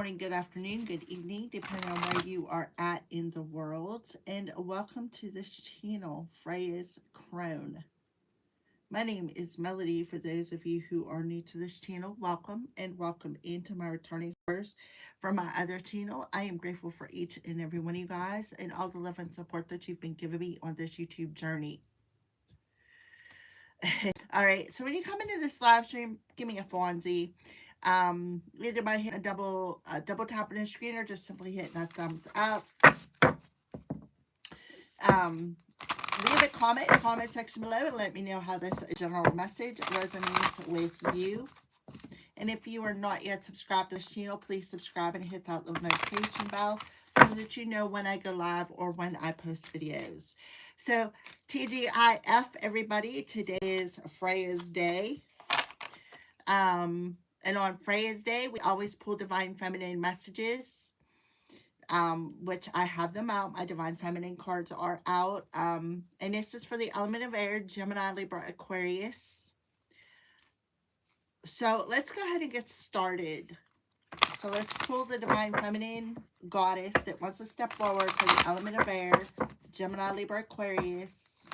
morning, good afternoon, good evening, depending on where you are at in the world. And welcome to this channel, Freya's Crone. My name is Melody. For those of you who are new to this channel, welcome and welcome into my returning viewers from my other channel. I am grateful for each and every one of you guys and all the love and support that you've been giving me on this YouTube journey. All right, so when you come into this live stream, give me a Fonzie. Either by hitting a double tap on the screen or just simply hitting a thumbs up. Leave a comment in the comment section below and let me know how this general message resonates with you. And if you are not yet subscribed to this channel, please subscribe and hit that little notification bell so that you know when I go live or when I post videos. So TGIF, everybody, today is Freya's Day. And on Freya's Day, we always pull Divine Feminine messages, which I have them out. My Divine Feminine cards are out. And this is for the element of air, Gemini, Libra, Aquarius. So let's go ahead and get started. So let's pull the Divine Feminine goddess that wants to step forward for the element of air, Gemini, Libra, Aquarius.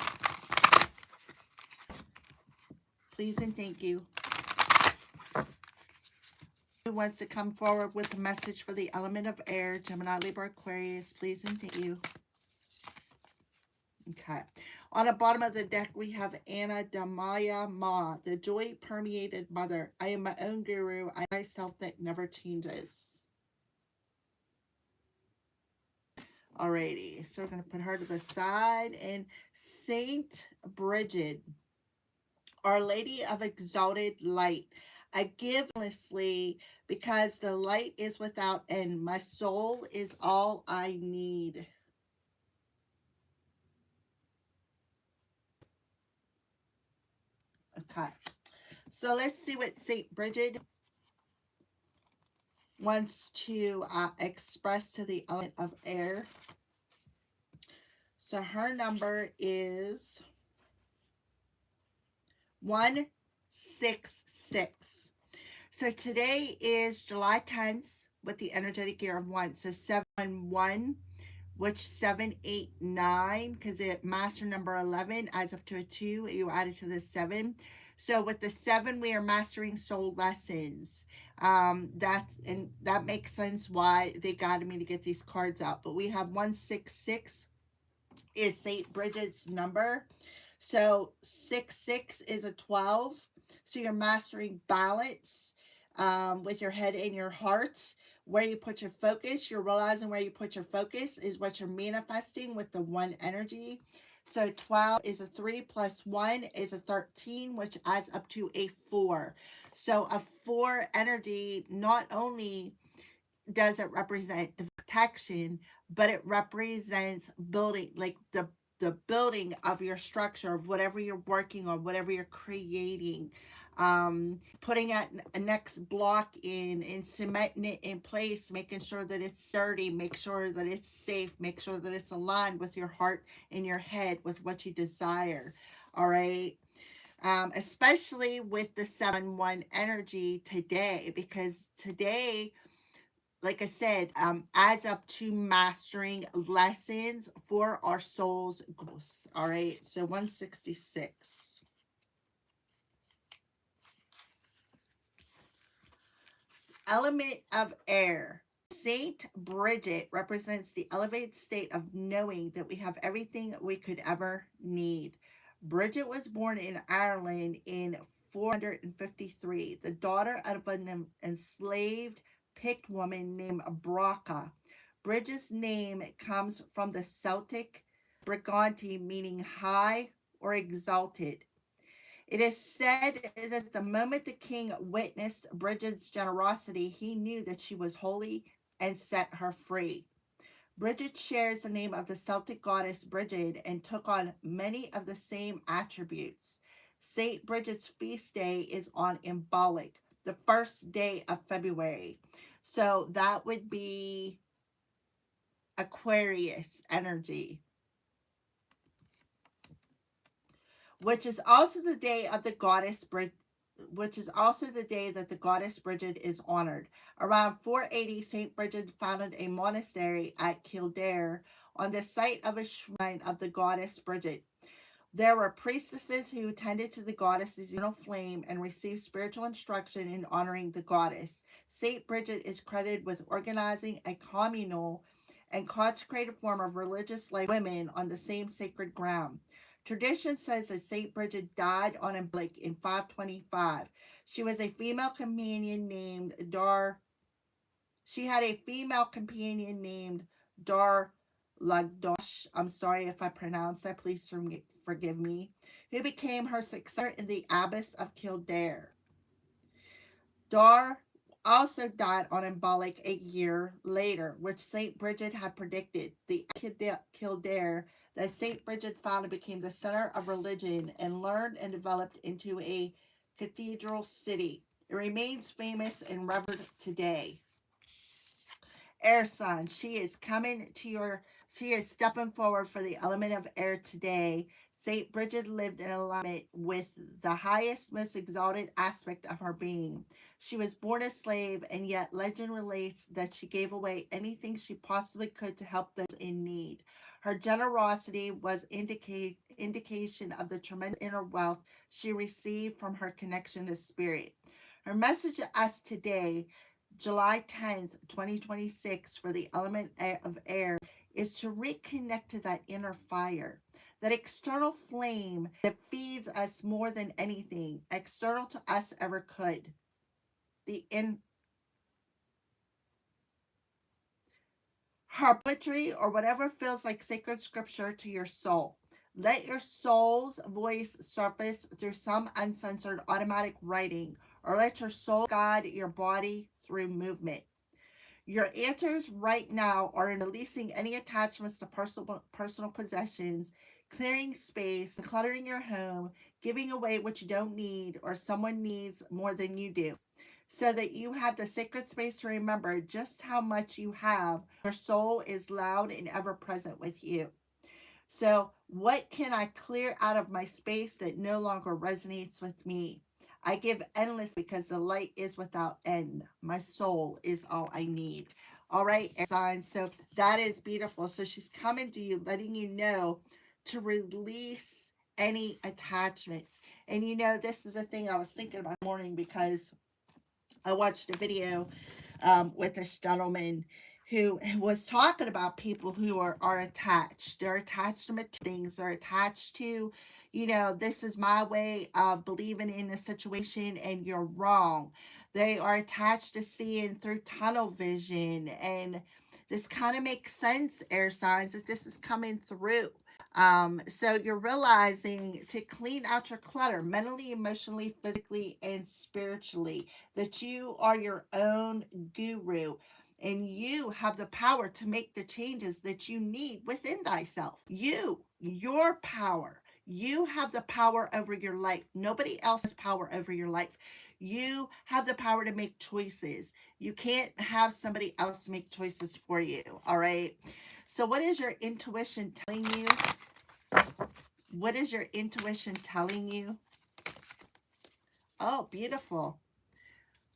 Please and thank you. Who wants to come forward with a message for the element of air, Gemini, Libra, Aquarius, please and thank you. Okay. On the bottom of the deck, we have Anna Damaya Ma, the joy permeated mother. I am my own guru. I am myself that never changes. Alrighty, so we're going to put her to the side. And Saint Bridget, Our Lady of Exalted Light, I give endlessly because the light is without end. My soul is all I need. Okay, so let's see what Saint Bridget wants to express to the element of air. So her number is 166. So today is July 10th with the energetic year of 1. So 711, which 789, because it master number 11 adds up to a 2. You add it to the 7. So with the 7, we are mastering soul lessons. That makes sense why they guided me to get these cards out. But we have 166 is Saint Bridget's number. So 66 is a 12. So you're mastering balance with your head and your heart. Where you put your focus, you're realizing where you put your focus is what you're manifesting with the 1 energy. So 12 is a 3 plus 1 is a 13, which adds up to a 4. So a 4 energy not only does it represent the protection, but it represents building, like the building of your structure of whatever you're working on, whatever you're creating, putting a next block in and cementing it in place, making sure that it's sturdy, make sure that it's safe, make sure that it's aligned with your heart and your head with what you desire. All right. Especially with the 7-1 energy today, because today, like I said, adds up to mastering lessons for our soul's growth. All right, so 166. Element of air. Saint Bridget represents the elevated state of knowing that we have everything we could ever need. Bridget was born in Ireland in 453, the daughter of an enslaved Pict woman named Braca. Bridget's name comes from the Celtic Briganti, meaning high or exalted. It is said that the moment the king witnessed Bridget's generosity, he knew that she was holy and set her free. Bridget shares the name of the Celtic goddess Brigid and took on many of the same attributes. St. Bridget's feast day is on Imbolc, the first day of February. So that would be Aquarius energy, which is also the day of the goddess the day that the goddess Bridget is honored. Around 480, Saint Bridget founded a monastery at Kildare on the site of a shrine of the goddess Bridget. There were priestesses who tended to the goddess's eternal flame and received spiritual instruction in honoring the goddess. Saint Bridget is credited with organizing a communal and consecrated form of religious life for women on the same sacred ground. Tradition says that Saint Bridget died on a lake in 525. She was a female companion named Dar. She had a female companion named Dar Lagdosh. I'm sorry if I pronounced that. Please forgive me. Who became her successor in the Abbess of Kildare. Dar also died on Embolic a year later, which St. Bridget had predicted. The Kildare that St. Bridget founded became the center of religion and learned and developed into a cathedral city. It remains famous and revered today. Air sign, she is stepping forward for the element of air today. St. Bridget lived in alignment with the highest, most exalted aspect of her being. She was born a slave, and yet legend relates that she gave away anything she possibly could to help those in need. Her generosity was indication of the tremendous inner wealth she received from her connection to spirit. Her message to us today, July 10th, 2026, for the element of air, is to reconnect to that inner fire, that external flame that feeds us more than anything external to us ever could. Her poetry or whatever feels like sacred scripture to your soul. Let your soul's voice surface through some uncensored automatic writing, or let your soul guide your body through movement. Your answers right now are in releasing any attachments to personal possessions, clearing space, cluttering your home, giving away what you don't need or someone needs more than you do, so that you have the sacred space to remember just how much you have. Your soul is loud and ever present with you. So, what can I clear out of my space that no longer resonates with me? I give endless because the light is without end. My soul is all I need. All right, signs. So that is beautiful. So she's coming to you, letting you know to release any attachments. And this is the thing I was thinking about this morning, because I watched a video with this gentleman who was talking about people who are attached. They're attached to things. They're attached to, this is my way of believing in a situation and you're wrong. They are attached to seeing through tunnel vision. And this kind of makes sense, air signs, that this is coming through. So you're realizing to clean out your clutter mentally, emotionally, physically, and spiritually, that you are your own guru and you have the power to make the changes that you need within thyself. Your power. You have the power over your life. Nobody else has power over your life. You have the power to make choices. You can't have somebody else make choices for you. All right. So, what is your intuition telling you? What is your intuition telling you? Oh, beautiful.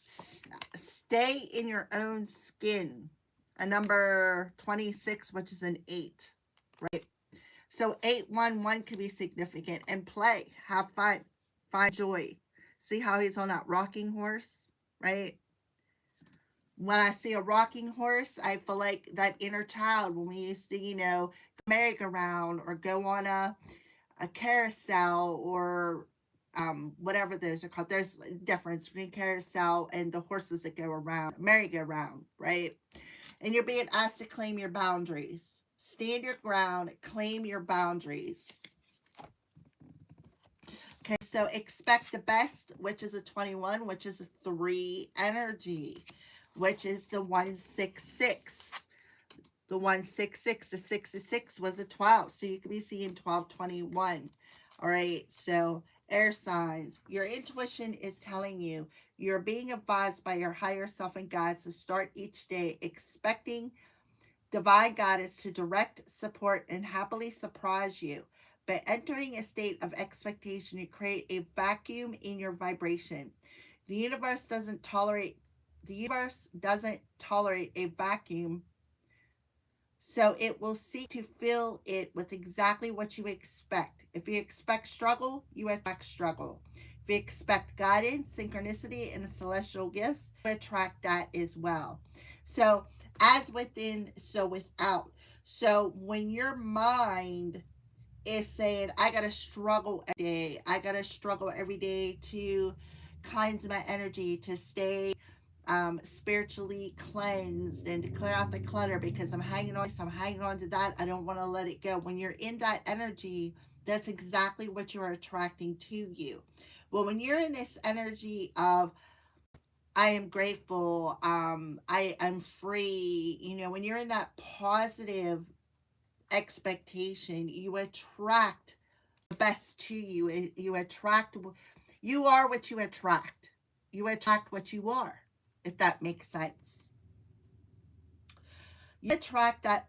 Stay in your own skin. A number 26, which is an 8, right? So 811 could be significant. And play, have fun, find joy. See how he's on that rocking horse, right? When I see a rocking horse, I feel like that inner child when we used to, merry-go-round or go on a carousel or whatever those are called. There's a difference between carousel and the horses that go around, merry-go-round, right? And you're being asked to claim your boundaries. Stand your ground, claim your boundaries. Okay, so expect the best, which is a 21, which is a 3 energy, which is the 166. The 166, the 66 was a 12. So you could be seeing 1221. All right, so air signs. Your intuition is telling you you're being advised by your higher self and guides to start each day expecting divine guidance to direct, support, and happily surprise you. By entering a state of expectation, you create a vacuum in your vibration. The universe doesn't tolerate a vacuum, so it will seek to fill it with exactly what you expect. If you expect struggle, you attract struggle. If you expect guidance, synchronicity, and celestial gifts, you attract that as well. So, as within, so without. So, when your mind is saying, I got to struggle every day, I got to struggle every day to cleanse my energy, to stay spiritually cleansed and to clear out the clutter because I'm hanging on to that. I don't want to let it go. When you're in that energy, that's exactly what you're attracting to you. Well, when you're in this energy of I am grateful, I'm free, when you're in that positive expectation, you attract the best to you. You are what you attract. You attract what you are, if that makes sense. You attract that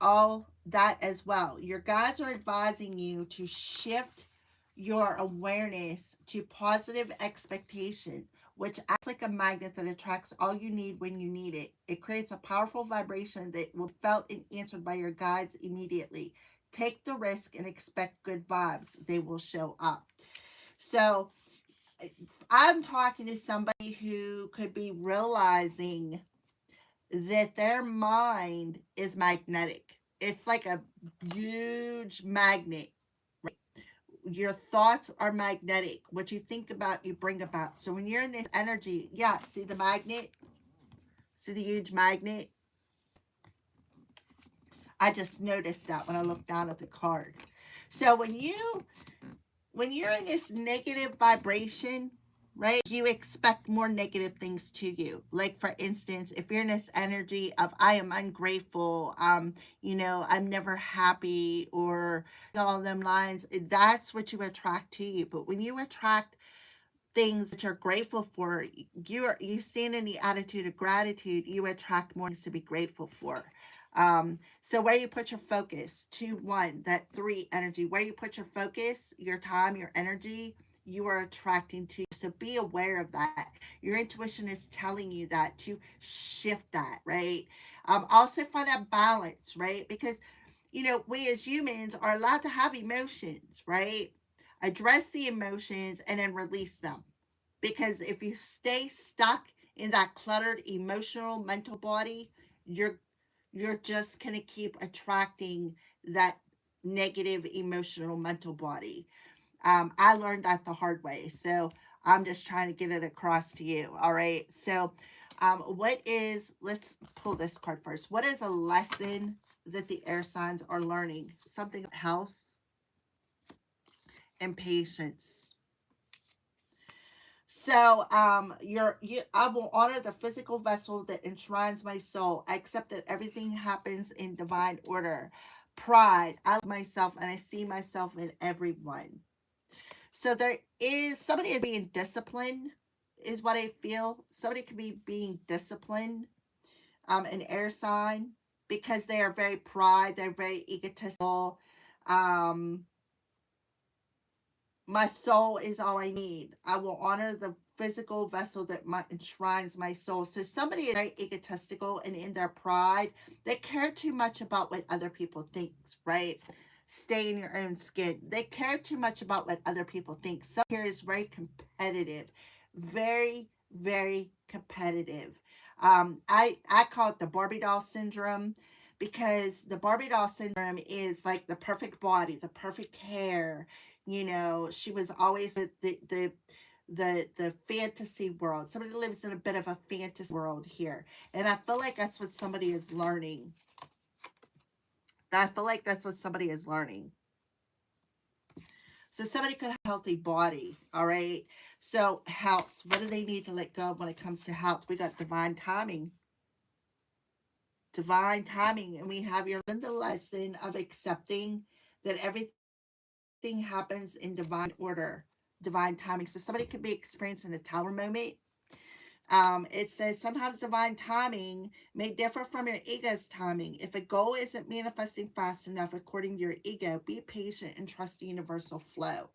as well. Your guides are advising you to shift your awareness to positive expectation, which acts like a magnet that attracts all you need when you need it. It creates a powerful vibration that will be felt and answered by your guides immediately. Take the risk and expect good vibes. They will show up. So I'm talking to somebody who could be realizing that their mind is magnetic. It's like a huge magnet. Your thoughts are magnetic. What you think about, you bring about. So when you're in this energy, yeah, see the magnet? See the huge magnet? I just noticed that when I looked down at the card. So when you're in this negative vibration, right, you expect more negative things to you. Like, for instance, if you're in this energy of I am ungrateful, I'm never happy, or all them lines, that's what you attract to you. But when you attract things that you're grateful for, you stand in the attitude of gratitude, you attract more things to be grateful for. So where you put your focus, 2-1, that 3 energy, where you put your focus, your time, your energy, you are attracting to. So be aware of that. Your intuition is telling you that to shift that, right? Also find that balance, right? Because we as humans are allowed to have emotions, right? Address the emotions and then release them. Because if you stay stuck in that cluttered emotional mental body, you're just going to keep attracting that negative emotional mental body. I learned that the hard way, so I'm just trying to get it across to you. All right. So let's pull this card first. What is a lesson that the air signs are learning? Something about health and patience. So, I will honor the physical vessel that enshrines my soul. I accept that everything happens in divine order. Pride. I love myself and I see myself in everyone. So somebody is being disciplined, is what I feel. Somebody could be being disciplined, an air sign, because they are very pride. They're very egotistical. Um, My soul is all I need. I will honor the physical vessel that enshrines my soul. So somebody is very egotistical and in their pride, they care too much about what other people think, right? Stay in your own skin. They care too much about what other people think. Some here is very competitive, very, very competitive. I call it the Barbie doll syndrome, because the Barbie doll syndrome is like the perfect body, the perfect hair. She was always the fantasy world. Somebody lives in a bit of a fantasy world here, and I feel like that's what somebody is learning. So somebody could have a healthy body. All right. So health. What do they need to let go of when it comes to health? We got divine timing. Divine timing, and we have your Linda lesson of accepting that everything happens in divine order, divine timing. So somebody could be experiencing a tower moment. It says sometimes divine timing may differ from your ego's timing. If a goal isn't manifesting fast enough according to your ego, be patient and trust the universal flow.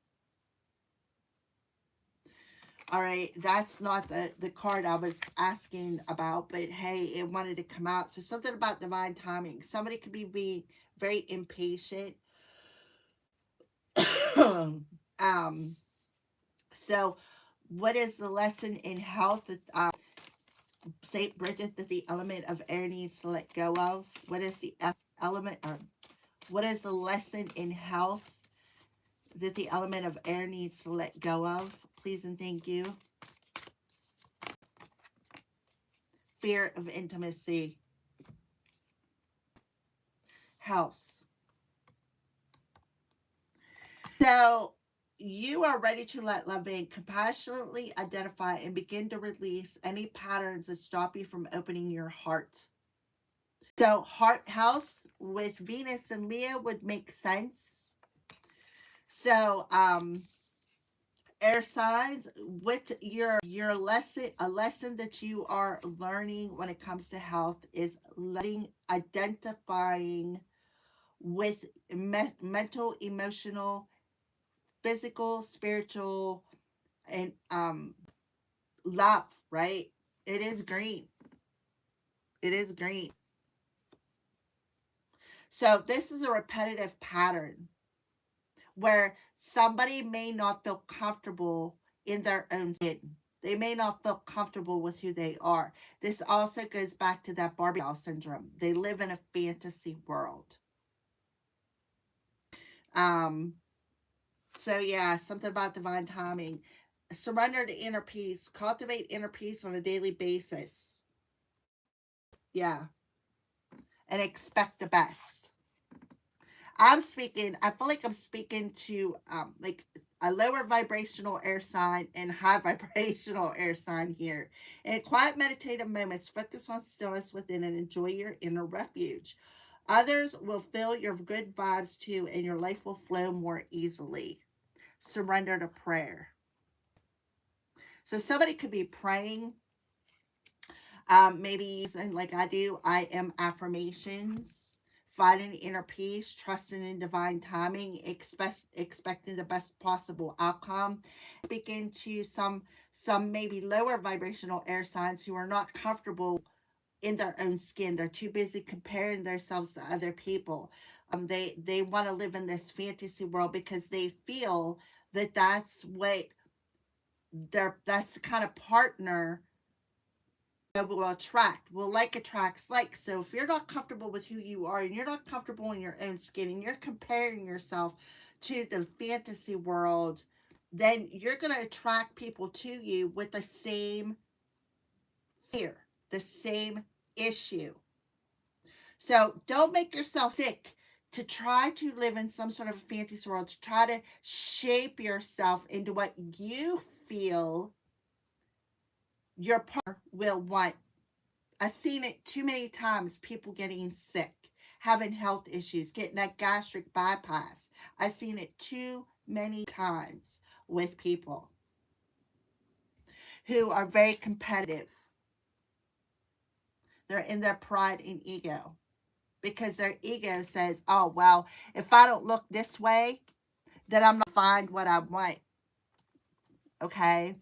All right, that's not the card I was asking about, but hey, it wanted to come out. So something about divine timing. Somebody could be very impatient. So what is the lesson in health that St. Bridget that the element of air needs to let go of? What is the element, or what is the lesson in health that the element of air needs to let go of? Please and thank you. Fear of intimacy. Health. So you are ready to let love in, compassionately identify and begin to release any patterns that stop you from opening your heart. So heart health with Venus and Leo would make sense. So air signs, what your lesson, a lesson that you are learning when it comes to health is identifying with mental, emotional, physical, spiritual, and love, right? It is green. It is green. So this is a repetitive pattern where somebody may not feel comfortable in their own skin. They may not feel comfortable with who they are. This also goes back to that Barbie doll syndrome. They live in a fantasy world. So yeah, something about divine timing. Surrender to inner peace. Cultivate inner peace on a daily basis. Yeah. And expect the best. I feel like I'm speaking to like a lower vibrational air sign and high vibrational air sign here. In quiet meditative moments, focus on stillness within and enjoy your inner refuge. Others will feel your good vibes too, and your life will flow more easily. Surrender to prayer. So somebody could be praying, maybe using, like I do, I am affirmations, finding inner peace, trusting in divine timing, expecting the best possible outcome. Speaking to some maybe lower vibrational air signs who are not comfortable in their own skin. They're too busy comparing themselves to other people. They want to live in this fantasy world because they feel that that's what that's the kind of partner will attract. Will like attracts like. So if you're not comfortable with who you are and you're not comfortable in your own skin and you're comparing yourself to the fantasy world, then you're going to attract people to you with the same fear, the same issue. So don't make yourself sick to try to live in some sort of fantasy world, to try to shape yourself into what you feel your partner will want. I've seen it too many times, people getting sick, having health issues, getting that gastric bypass. I've seen it too many times with people who are very competitive. They're in their pride and ego because their ego says, oh, well, if I don't look this way, then I'm not find what I want. Okay.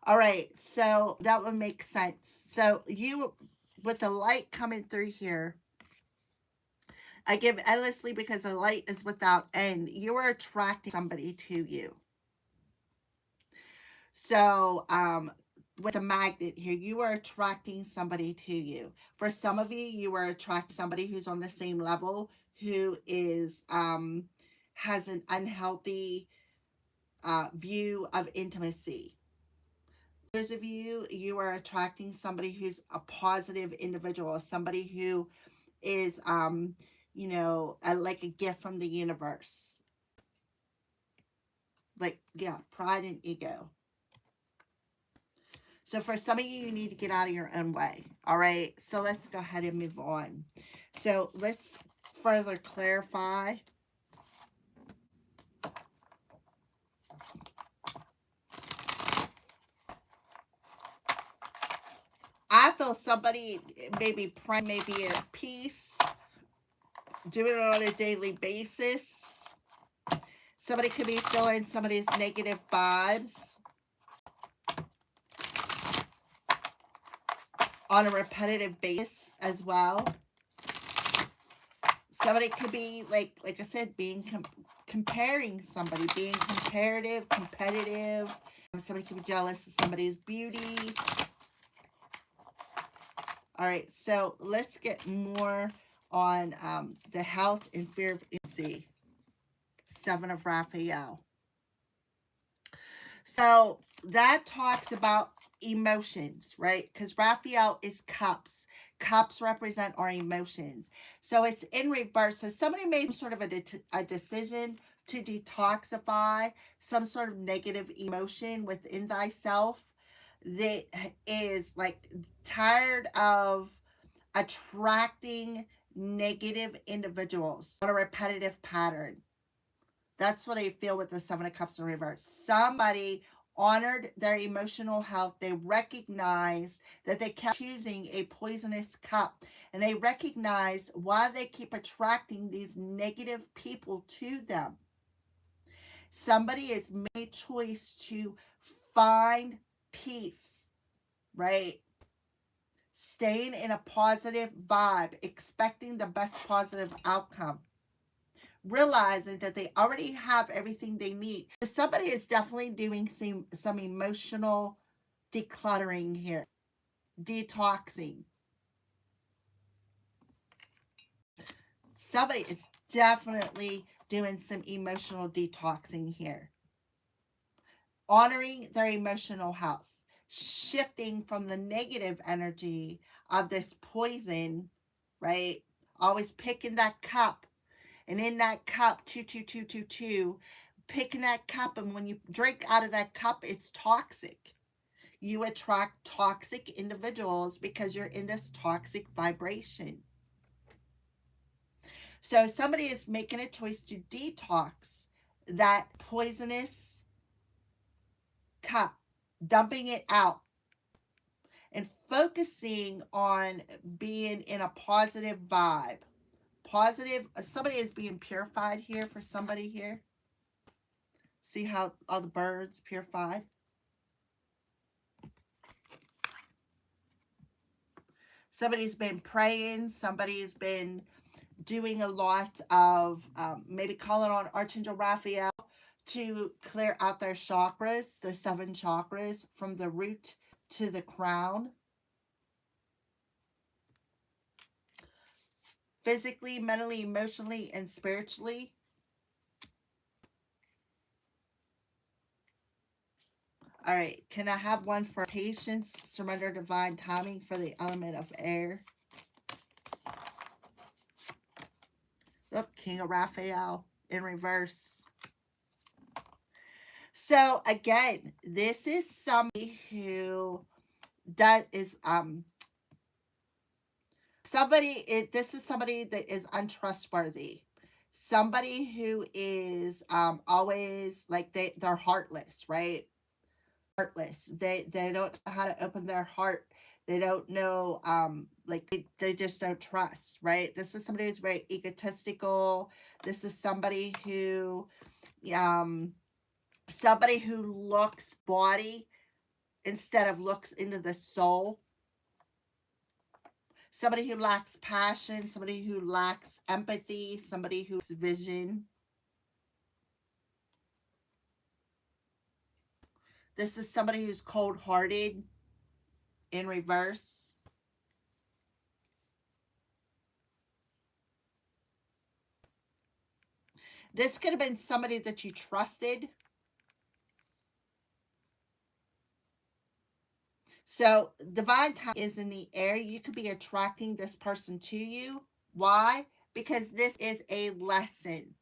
All right. So that would make sense. So you, with the light coming through here, I give endlessly because the light is without end. You are attracting somebody to you. So, with a magnet here, you are attracting somebody to you. For some of you, you are attracting somebody who's on the same level, who is, has an unhealthy view of intimacy. Those of you, you are attracting somebody who's a positive individual, somebody who is, you know, like a gift from the universe. Like, yeah, pride and ego. So for some of you, you need to get out of your own way. All right. So let's go ahead and move on. So let's further clarify. I feel somebody maybe praying, maybe at peace, doing it on a daily basis. Somebody could be feeling somebody's negative vibes on a repetitive basis as well. Somebody could be like I said, being comparing somebody, being competitive. Somebody could be jealous of somebody's beauty. All right, so let's get more on the health and fear of intimacy. Seven of Raphael. So that talks about emotions, right? Because Raphael is cups. Cups represent our emotions. So it's in reverse. So somebody made sort of a decision to detoxify some sort of negative emotion within thyself that is like tired of attracting negative individuals on a repetitive pattern. That's what I feel with the Seven of Cups in reverse. Somebody honored their emotional health. They recognized that they kept choosing a poisonous cup, and they recognized why they keep attracting these negative people to them. Somebody has made a choice to find peace, right? Staying in a positive vibe, expecting the best positive outcome, realizing that they already have everything they need. Somebody is definitely doing some emotional decluttering here, detoxing. Somebody is definitely doing some emotional detoxing here. Honoring their emotional health, shifting from the negative energy of this poison, right? Always picking that cup, and in that cup, 22222, picking that cup, and when you drink out of that cup, it's toxic. You attract toxic individuals because you're in this toxic vibration. So somebody is making a choice to detox that poisonous cup, dumping it out, and focusing on being in a positive vibe. Positive, somebody is being purified here for somebody here. See how all the birds purified? Somebody's been praying. Somebody's been doing a lot of maybe calling on Archangel Raphael to clear out their chakras, the 7 chakras, from the root to the crown. Physically, mentally, emotionally, and spiritually. All right, can I have one for patience, surrender, divine timing for the element of air? Oh, King of Raphael in reverse. So again, this is somebody who is this is somebody that is untrustworthy. Somebody who is always like they're heartless, right? Heartless. They don't know how to open their heart. They don't know like they just don't trust, right? This is somebody who's very egotistical. This is somebody who looks body instead of looks into the soul. Somebody who lacks passion, somebody who lacks empathy, somebody who's vision. This is somebody who's cold-hearted in reverse. This could have been somebody that you trusted. So divine time is in the air. You could be attracting this person to you. Why? Because this is a lesson.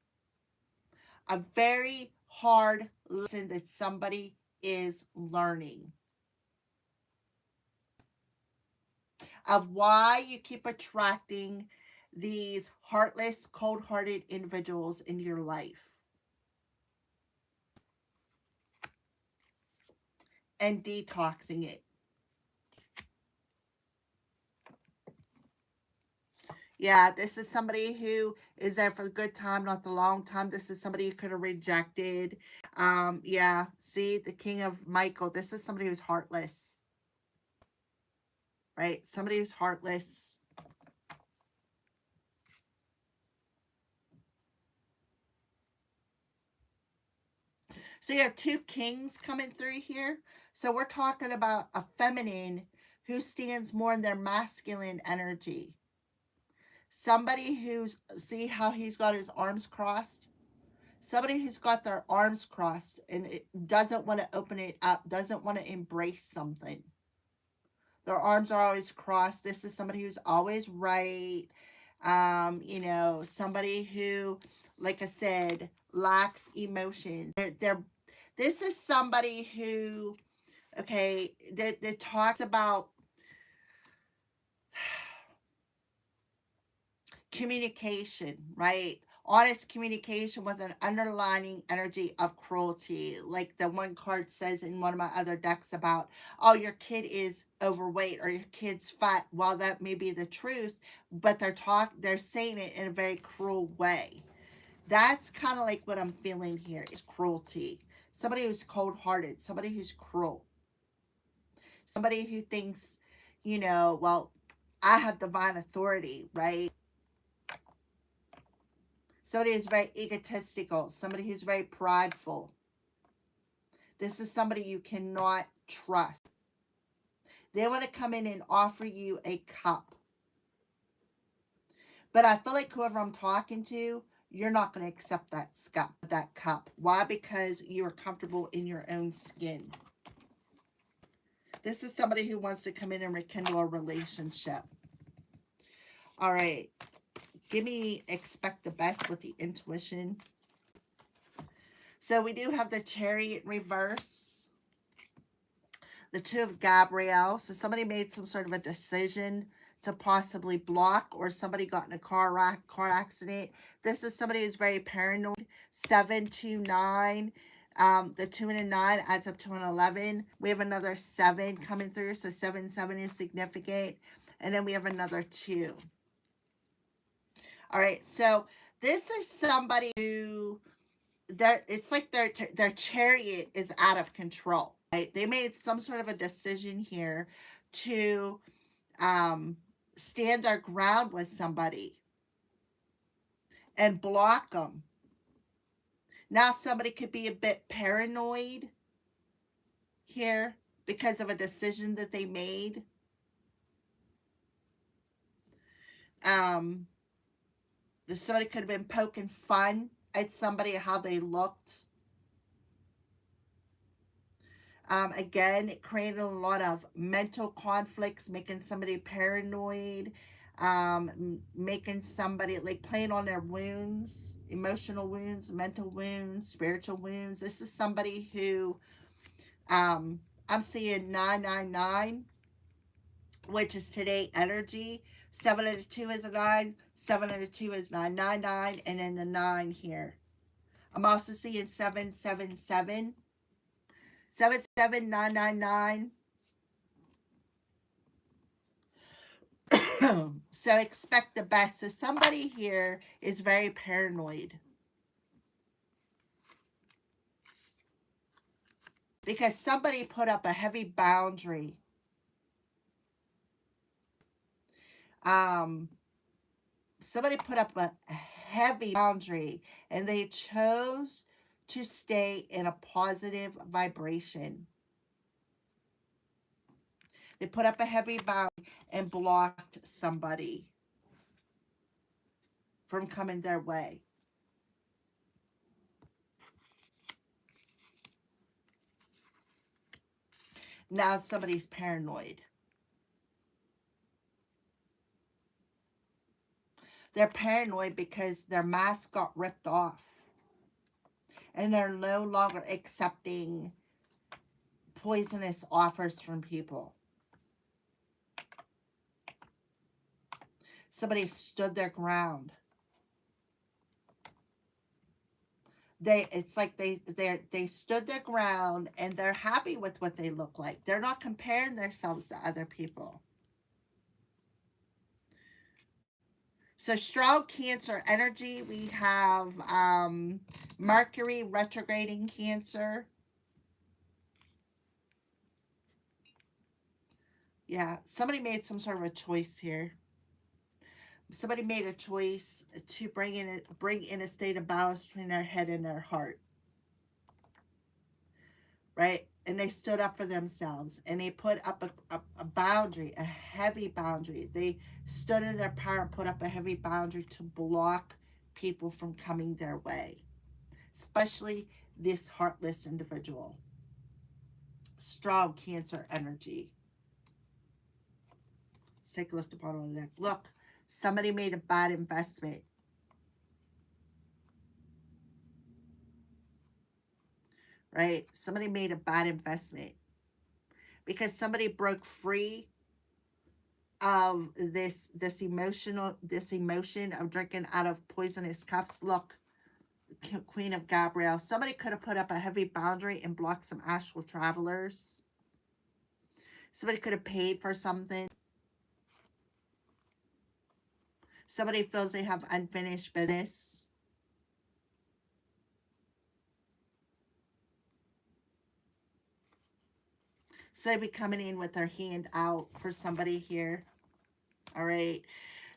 A very hard lesson that somebody is learning. Of why you keep attracting these heartless, cold-hearted individuals in your life. And detoxing it. Yeah, this is somebody who is there for the good time, not the long time. This is somebody you could have rejected. Yeah, see, the King of Michael. This is somebody who's heartless, right? Somebody who's heartless. So you have two kings coming through here. So we're talking about a feminine who stands more in their masculine energy. Somebody who's, see how he's got his arms crossed? Somebody who's got their arms crossed and it doesn't want to open it up, doesn't want to embrace something. Their arms are always crossed. This is somebody who's always right. Somebody who, like I said, lacks emotions. This is somebody who, okay, that talks about communication, right? Honest communication with an underlining energy of cruelty. Like the one card says in one of my other decks about, oh, your kid is overweight or your kid's fat. While that may be the truth, but they're saying it in a very cruel way. That's kind of like what I'm feeling here is cruelty. Somebody who's cold-hearted, somebody who's cruel. Somebody who thinks, well, I have divine authority, right? Somebody who's very egotistical, somebody who's very prideful. This is somebody you cannot trust. They want to come in and offer you a cup. But I feel like whoever I'm talking to, you're not going to accept that cup. Why? Because you are comfortable in your own skin. This is somebody who wants to come in and rekindle a relationship. All right. Give me expect the best with the intuition. So we do have the Chariot reverse. The Two of Gabriel. So somebody made some sort of a decision to possibly block, or somebody got in a car accident. This is somebody who's very paranoid. 729. The 2 and a 9 adds up to an 11. We have another 7 coming through. So 7 is significant. And then we have another 2. All right. So this is somebody who it's like their chariot is out of control. Right? They made some sort of a decision here to stand their ground with somebody and block them. Now somebody could be a bit paranoid here because of a decision that they made. Somebody could have been poking fun at somebody, how they looked. Again, it created a lot of mental conflicts, making somebody paranoid, making somebody like playing on their wounds, emotional wounds, mental wounds, spiritual wounds. This is somebody who I'm seeing 999, which is today energy. 7 and a 2 is a 9. 7 and a 2 is 999, and then the 9 here. I'm also seeing 777. 77999. So expect the best. So somebody here is very paranoid because somebody put up a heavy boundary. Somebody put up a heavy boundary and they chose to stay in a positive vibration. They put up a heavy boundary and blocked somebody from coming their way. Now somebody's paranoid. They're paranoid because their mask got ripped off. And they're no longer accepting poisonous offers from people. Somebody stood their ground. It's like they stood their ground and they're happy with what they look like. They're not comparing themselves to other people. So strong Cancer energy, we have Mercury retrograding Cancer. Yeah, somebody made some sort of a choice here. Somebody made a choice to bring in a state of balance between their head and their heart, right? And they stood up for themselves, and they put up a boundary, a heavy boundary. They stood in their power and put up a heavy boundary to block people from coming their way, especially this heartless individual. Strong Cancer energy. Let's take a look at the bottom of the deck. Look, somebody made a bad investment. Right? Somebody made a bad investment because somebody broke free of this emotion of drinking out of poisonous cups. Look, Queen of Gabriel. Somebody could have put up a heavy boundary and blocked some astral travelers. Somebody could have paid for something. Somebody feels they have unfinished business. So they'd be coming in with their hand out for somebody here. All right.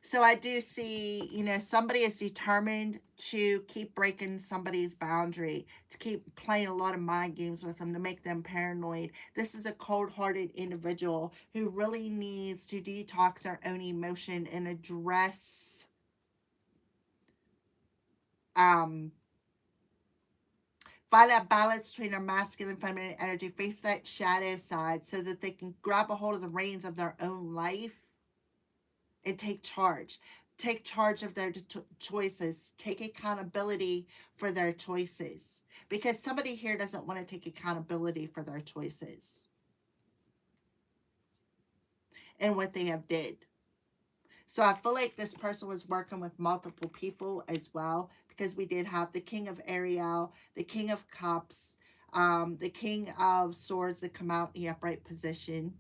So I do see, somebody is determined to keep breaking somebody's boundary, to keep playing a lot of mind games with them, to make them paranoid. This is a cold-hearted individual who really needs to detox their own emotion and address find that balance between their masculine and feminine energy, face that shadow side so that they can grab a hold of the reins of their own life and take charge. Take charge of their choices. Take accountability for their choices. Because somebody here doesn't want to take accountability for their choices and what they have did. So I feel like this person was working with multiple people as well, because we did have the King of Ariel, the King of Cups, the King of Swords that come out in the upright position.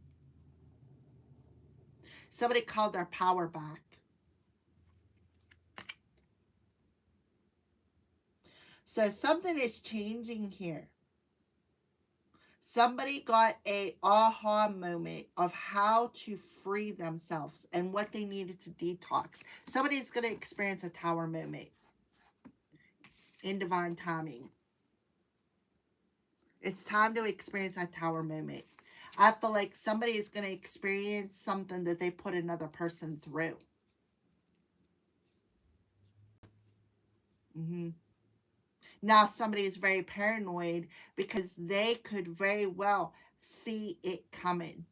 Somebody called their power back. So something is changing here. Somebody got a aha moment of how to free themselves and what they needed to detox. Somebody's going to experience a tower moment in divine timing. It's time to experience that tower moment. I feel like somebody is going to experience something that they put another person through. Now somebody is very paranoid because they could very well see it coming.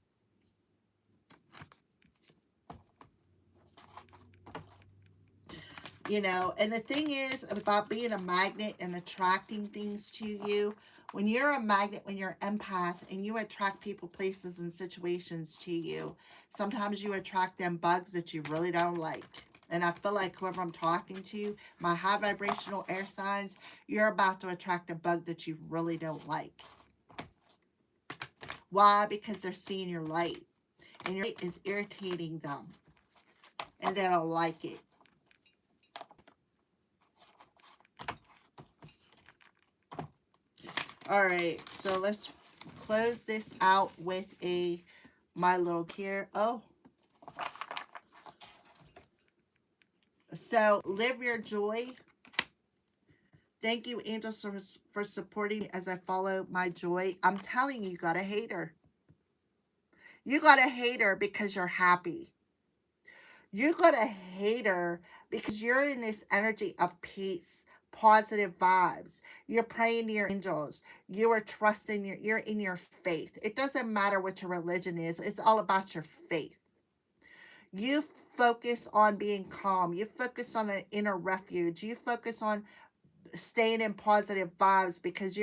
And the thing is about being a magnet and attracting things to you, when you're a magnet, when you're an empath and you attract people, places, and situations to you, sometimes you attract them bugs that you really don't like. And I feel like whoever I'm talking to, my high vibrational air signs, you're about to attract a bug that you really don't like. Why? Because they're seeing your light. And your light is irritating them. And they don't like it. All right, so let's close this out with my little care. Oh, so live your joy. Thank you, angels, for supporting me as I follow my joy. I'm telling you, you got a hater. You got a hater because you're happy. You got a hater because you're in this energy of peace, positive vibes. You're praying to your angels. You are trusting you're in your faith. It doesn't matter what your religion is. It's all about your faith. You focus on being calm. You focus on an inner refuge. You focus on staying in positive vibes because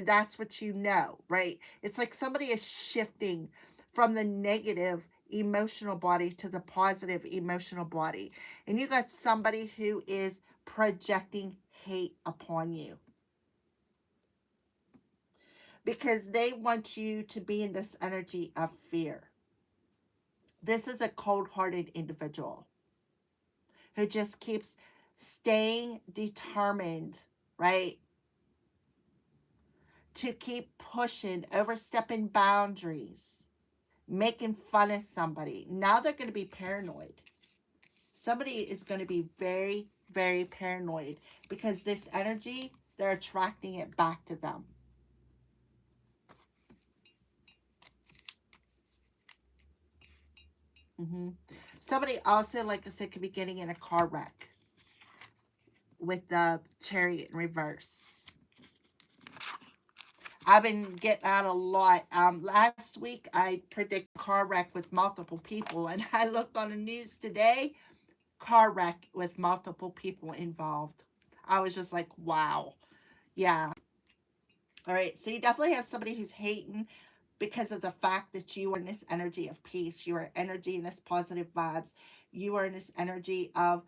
that's what you know, right? It's like somebody is shifting from the negative emotional body to the positive emotional body. And you got somebody who is projecting hate upon you because they want you to be in this energy of fear. This is a cold-hearted individual who just keeps staying determined, right? To keep pushing, overstepping boundaries, making fun of somebody. Now they're going to be paranoid. Somebody is going to be very, very paranoid because this energy, they're attracting it back to them. Somebody also, like I said, could be getting in a car wreck with the Chariot in reverse. I've been getting out a lot. Last week, I predicted a car wreck with multiple people, and I looked on the news today, car wreck with multiple people involved. I was just like, wow. Yeah. All right. So you definitely have somebody who's hating because of the fact that you are in this energy of peace. You are energy in this positive vibes. You are in this energy of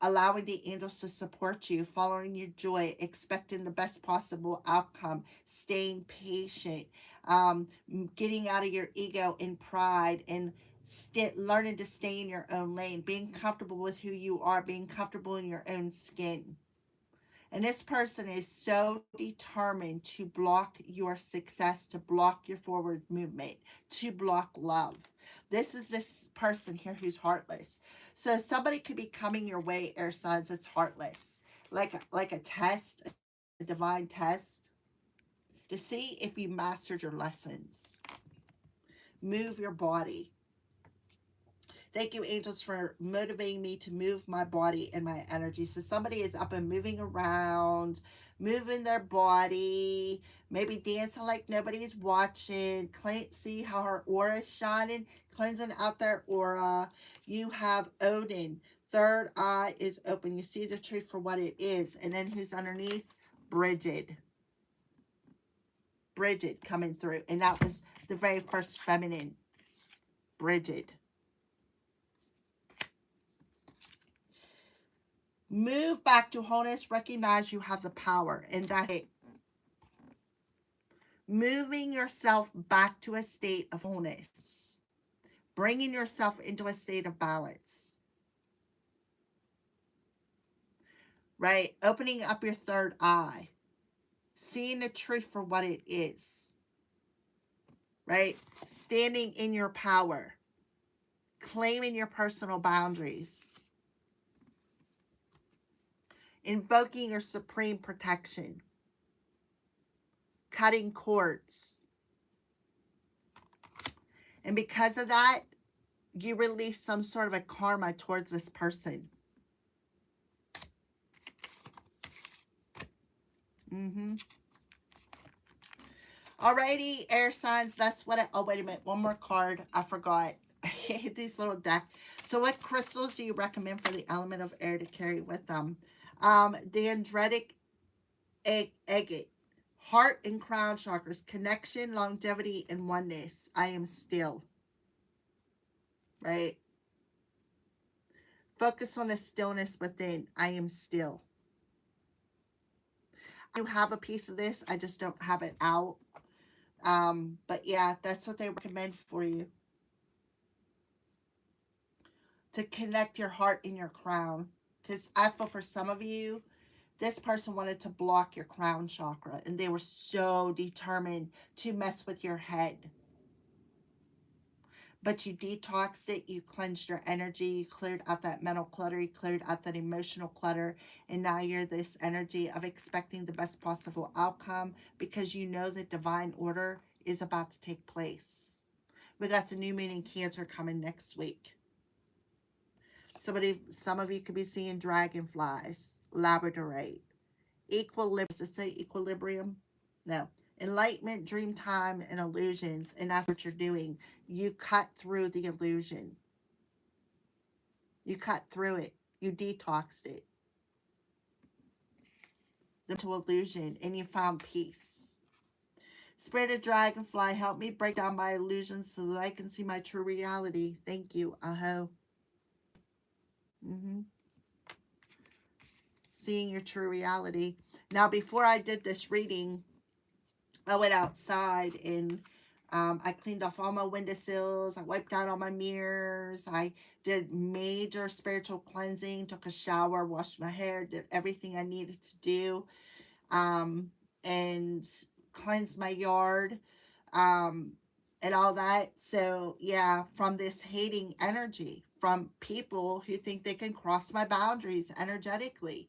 allowing the angels to support you, following your joy, expecting the best possible outcome, staying patient, getting out of your ego and pride, and learning to stay in your own lane, being comfortable with who you are, being comfortable in your own skin. And this person is so determined to block your success, to block your forward movement, to block love. This is this person here who's heartless. So somebody could be coming your way, air signs, that's heartless. Like a test, a divine test, to see if you mastered your lessons. Move your body. Thank you, angels, for motivating me to move my body and my energy. So somebody is up and moving around, moving their body, maybe dancing like nobody's watching. See how her aura is shining, cleansing out their aura. You have Odin. Third eye is open. You see the truth for what it is. And then who's underneath? Bridget. Bridget coming through. And that was the very first feminine. Bridget. Move back to wholeness. Recognize you have the power. And that's it. Moving yourself back to a state of wholeness. Bringing yourself into a state of balance. Right? Opening up your third eye. Seeing the truth for what it is. Right? Standing in your power. Claiming your personal boundaries. Invoking your supreme protection. Cutting cords. And because of that, you release some sort of a karma towards this person. Alrighty, air signs, that's what oh, wait a minute, one more card. I forgot. I hate these little deck. So what crystals do you recommend for the element of air to carry with them? Dendritic agate. Heart and crown chakras. Connection, longevity, and oneness. I am still. Right? Focus on the stillness within. I am still. I do have a piece of this. I just don't have it out. But yeah, that's what they recommend for you. To connect your heart and your crown. Because I feel for some of you, this person wanted to block your crown chakra. And they were so determined to mess with your head. But you detoxed it, you cleansed your energy, you cleared out that mental clutter, you cleared out that emotional clutter, and now you're this energy of expecting the best possible outcome because you know that divine order is about to take place. We got the new moon in Cancer coming next week. Some of you could be seeing dragonflies, labradorite, equilibrium. Does it say equilibrium? No. Enlightenment, dream time, and illusions. And that's what you're doing. You cut through the illusion. You cut through it. You detoxed it. The mental illusion. And you found peace. Spirit of Dragonfly, help me break down my illusions so that I can see my true reality. Thank you. Aho. Seeing your true reality. Now, before I did this reading, I went outside and I cleaned off all my windowsills. I wiped out all my mirrors. I did major spiritual cleansing, took a shower, washed my hair, did everything I needed to do, um, and cleansed my yard, um, and all that. So, yeah, from this hating energy, from people who think they can cross my boundaries energetically.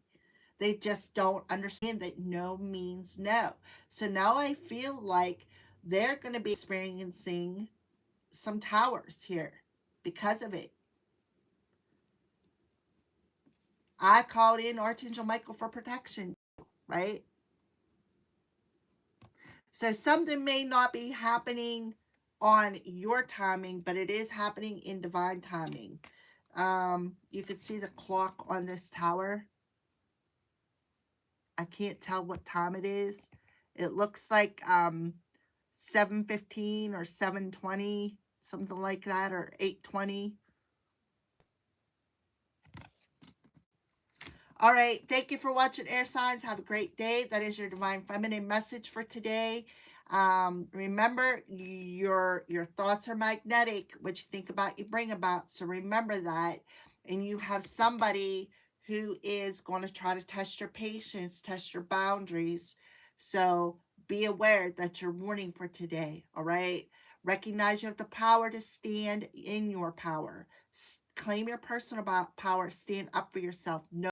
They just don't understand that no means no. So now I feel like they're going to be experiencing some towers here because of it. I called in Archangel Michael for protection, right? So something may not be happening on your timing, but it is happening in divine timing. You can see the clock on this tower. I can't tell what time it is. It looks like 7:15 or 7:20, something like that, or 8:20. All right, thank you for watching, air signs. Have a great day. That is your divine feminine message for today. Remember, your thoughts are magnetic. What you think about, you bring about. So remember that. And you have somebody who is going to try to test your patience, test your boundaries. So be aware that you're warning for today. All right. Recognize you have the power to stand in your power. Claim your personal power. Stand up for yourself. No